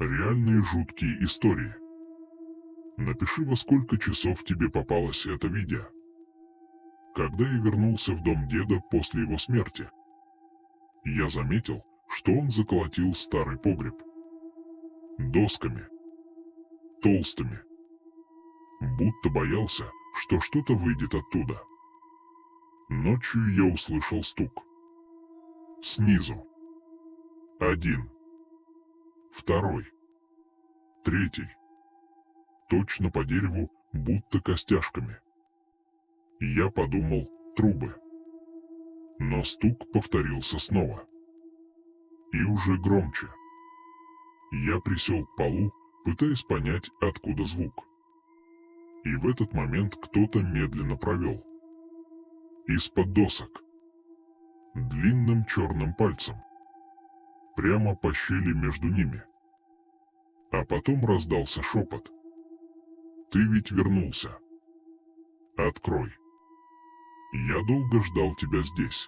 Реальные жуткие истории. Напиши, во сколько часов тебе попалось это видео. Когда я вернулся в дом деда после его смерти, я заметил, что он заколотил старый погреб досками, толстыми, будто боялся, что что-то выйдет оттуда. Ночью я услышал стук. Снизу. Один. Второй. Третий. Точно по дереву, будто костяшками. Я подумал, трубы. Но стук повторился снова. И уже громче. Я присел к полу, пытаясь понять, откуда звук. И в этот момент кто-то медленно провел. Из-под досок. Длинным черным пальцем. Прямо по щели между ними. А потом раздался шепот. «Ты ведь вернулся. Открой. Я долго ждал тебя здесь».